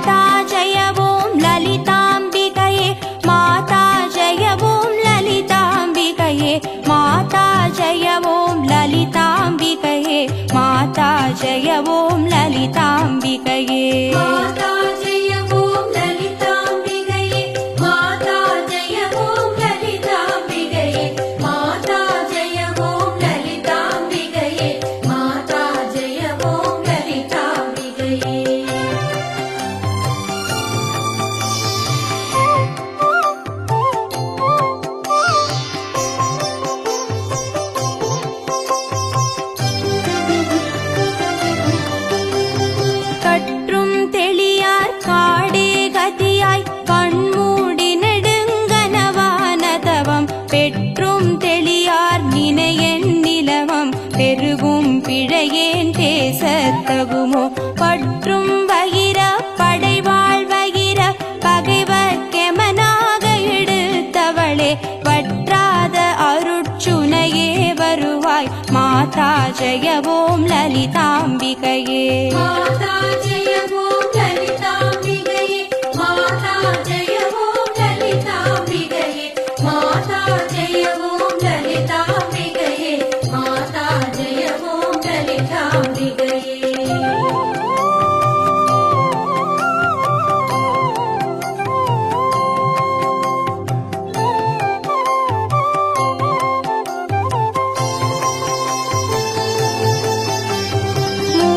மாதா ஜெய ஓம் லலிதாம்பிகையே மாதா ஜெய ஓம் லலிதாம்பிகையே மாதா ஜெய ஓம் லலிதாம்பிகையே மாதா ஜெய ஓம் லலிதாம்பிகையே மாதா ஜெய ஓம் லலிதாம்பிகையே மாதா ஜெய ஓம் லலிதாம்பிகையே மாதா ஜெய ஓம் லலிதாம்பிகையே மாதா ஜெய ஓம் லலிதாம்பிகையே கற்றும் தெளியார் காடே கதியாய் கண்மூடி நெடுங்கனவானதவம் பெற்றும் தெளியார் நினையன் நிலவம் பெருகும் பிழையேன் பேசத்தகுமோ பற்றும் வகிர படைவாழ் வகிர பகைவர்க்கெமனாக எடுத்தவளே வற்றாத அருட்சுனையே வருவாய் மாதா ஜெய ஓம் லலிதாம்பிகையே மாதா ஜெய ஓம் லலிதாம்பிகையே மாதா ஜெய ஓம் லலிதாம்பிகையே மாதா ஜெய ஓம் லலிதாம்பிகையே மாதா ஜெய ஓம் லலிதாம்பிகையே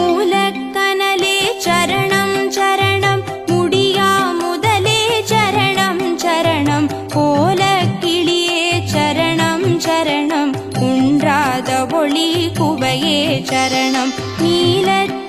மூலக்கனலே சரணம் சரணம் முடியா முதலே சரணம் சரணம் கோலக்கிளியே சரணம் சரணம் குன்றாத ஒளி குவையே சரணம் நீலத்திருமேனியிலே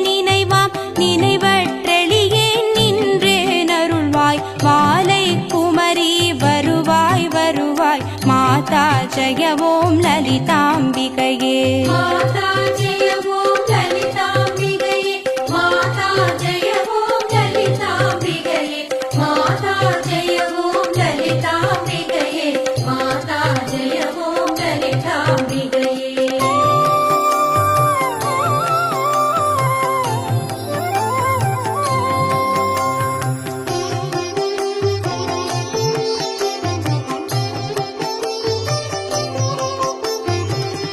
நினைவாம் நினைவற்றெளியே நின்றே நருள்வாய் மாலை குமரி வருவாய் வருவாய் மாதா ஜெய ஓம் லலிதாம்பிகையே மாதா ஜெய ஓம் லலிதாம்பிகையே மாதா ஜெய ஓம் லலிதாம்பிகையே மாதா ஜெய ஓம் லலிதாம்பிகையே மாதா ஜெய ஓம் லலிதாம்பிகையே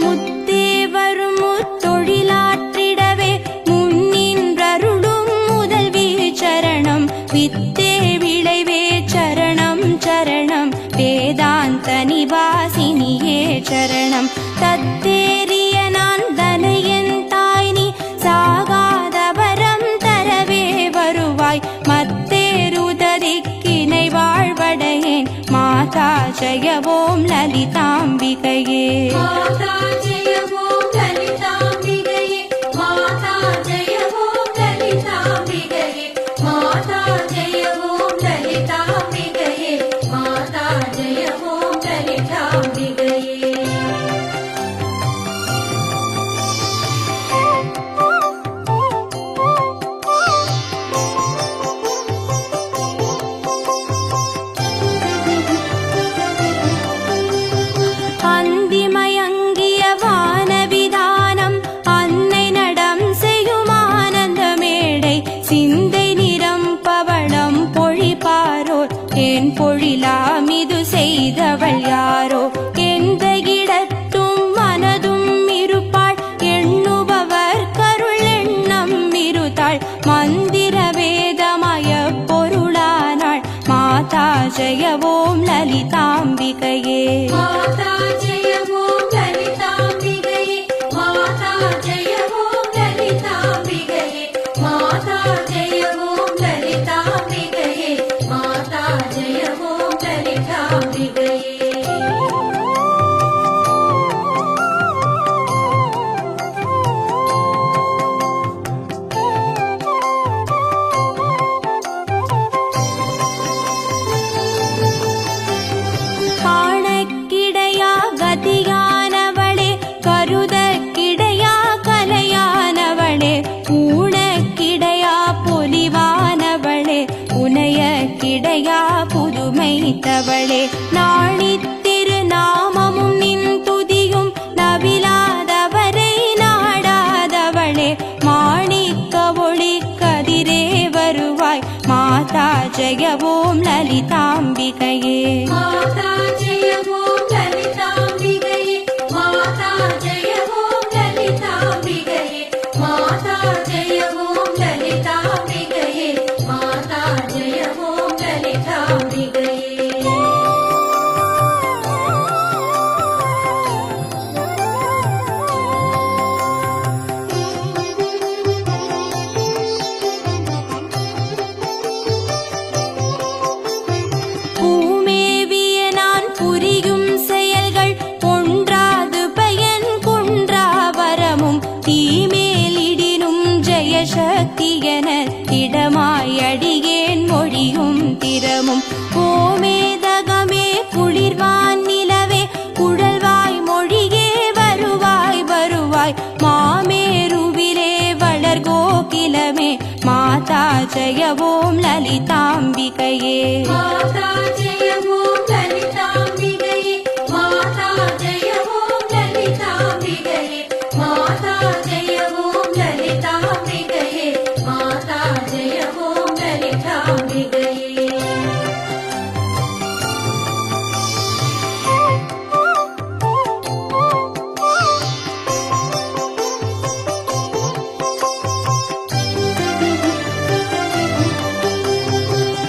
முத்தே வரும் முத்தொழிலாற்றிடவே முன்னின்றருளும் முதல்வி சரணம் வித்தே விளைவே சரணம் சரணம் வேதாந்த நிவாசினியே சரணம் தத்தேறிய நான் தனையன் தாய் நீ சாகாத வரம் தரவே வருவாய் மத்தேருததிக்கினை வாழ்வடையேன் மாதா ஜெய ஓம் லலிதாம்பிகையே மாதா ஜெய ஓம் லலிதாம்பிகையே மாதா ஜெய ஓம் லலிதாம்பிகையே மாதா ஜெய ஓம் லலிதாம்பிகையே மாதா ஜெய ஓம் லலிதாம்பிகையே அந்திமயங்கிய வானவிதானம் அன்னை நடம் செய்யும் ஆனந்த மேடை சிந்தை நிறம் பவளம் பொழிப்பாரோர் என் பொழிலாமிது செய்தவள் யாரோ எந்த இடத்தும் மனதும் இருப்பாள் எண்ணுபவர் கருள் எண்ணம் இருத்தாள் மந்திர வேதமய பொருளானாள் மாதா ஜெய ஓம் லலிதாம்பிகையே மாதா ஜெய ஓம் லலிதாம்பிகையே மாதா ஜெய ஓம் லலிதாம்பிகையே மாதா ஜெய ஓம் லலிதாம்பிகையே மாதா ஜெய ஓம் லலிதாம்பிகையே காணக்கிடையா கதியானவளே கருதக்கிடையா கலையானவளே ஊனக்கிடையா பொலிவானவளே உனையக்கிடையா புதுமைத்தவளே நாணித்திரு நாமமும் நின் துதியும் நவிலாதவரை நாடாதவளே மாணிக்க ஒளி கதிர் ஜெய ஓம் லலிதாம்பிகையே. மாதா ஜெய ஓம் லலிதாம்பிகையே. மாதா ஜெய ஓம் லலிதாம்பிகையே. மாதா ஜெய ஓம் லலிதாம்பிகையே. மாதா ஜெய ஓம் லலிதாம்பிகையே. பூமேவிய நான் புரியும் செயல்கள் ஒன்றாது பயன் குன்றா வரமும் தீமேலிடினும் ஜெயசக்தி என திடமாய் அடியேன் மொழியும் திறமும் கோமேதகமே குளிர்வான் நிலவே குழல்வாய் மொழியே வருவாய் வருவாய் மாமேருவிலே வளர் கோகிலமே மாதா ஜெய ஓம் லலிதாம்பிகையே. மாதா ஜெய ஓம் லலிதாம்பிகையே. மாதா ஜெய ஓம் லலிதாம்பிகையே. மாதா ஜெய ஓம் லலிதாம்பிகையே. மாதா ஜெய ஓம் லலிதாம்பிகையே.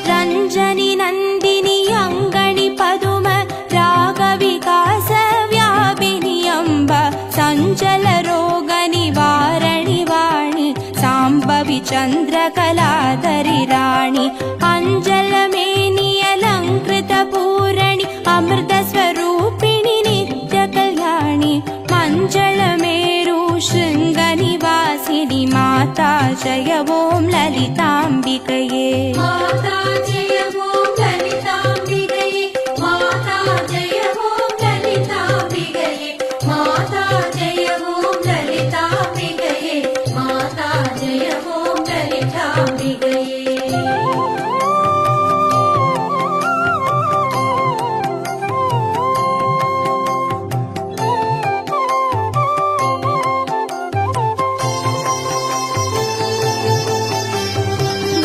ரஞ்சனி நந்தினி அங்கணி பதும ராக விகாச வியாபினி அம்ப சஞ்சல ரோக நிவாரணி வாணி சாம்பவி சந்திர கலாதரி ராணி அஞ்சல மேனி அலங்கிருத பூரணி அமிர்த ஸ்வரூபிணி நித்ய கல்யாணி மஞ்சள மேரு ஸ்ருங்க நிவாசினி மாதா ஜெய ஓம் லலிதாம்பிகையே. மாதா ஜெய ஓம் லலிதாம்பிகையே. மாதா ஜெய ஓம் லலிதாம்பிகையே. மாதா ஜெய ஓம் லலிதாம்பிகையே. மாதா ஜெய ஓம் லலிதாம்பிகையே.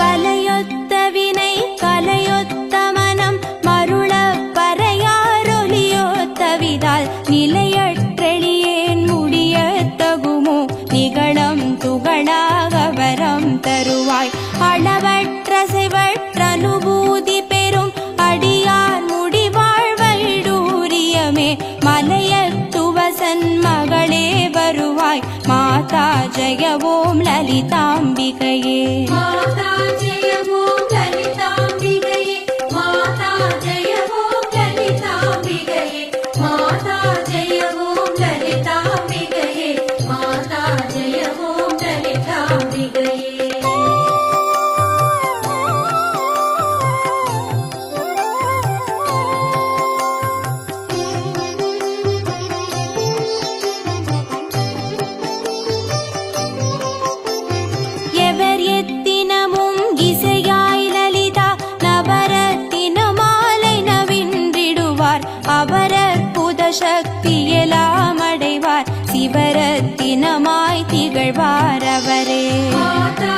வலையொத்த வினை கலையொத்த மனம் மருளப் பறையாரொலியொத்த விதால் நிலையற்றெளியேன் முடியத் தகுமோ நிகழம் துகளாக வரம் தருவாய் அளவற்ற செவற்றனுபூதி பெறும் அடியார் முடிவாழ் வைடூரியமே மலையத்துவசன் மகளே வருவாய் மாதா ஜெய ஓம் லலிதாம்பிகையே. மாதா ஜெய ஓம் லலிதாம்பிகையே. மாதா ஜெய ஓம் லலிதாம்பிகையே. மாதா ஜெய ஓம் லலிதாம்பிகையே. மாதா ஜெய ஓம் லலிதாம்பிகையே. எவர் எத்தினமும் இசையாய் லலிதா நவரத்தினமாலை நவின்றிடுவார் அவரற்புத சக்தி எல்லாம் அடைவார் சிவரத்தினமாய் திகழ்வார் அவரே. மாதா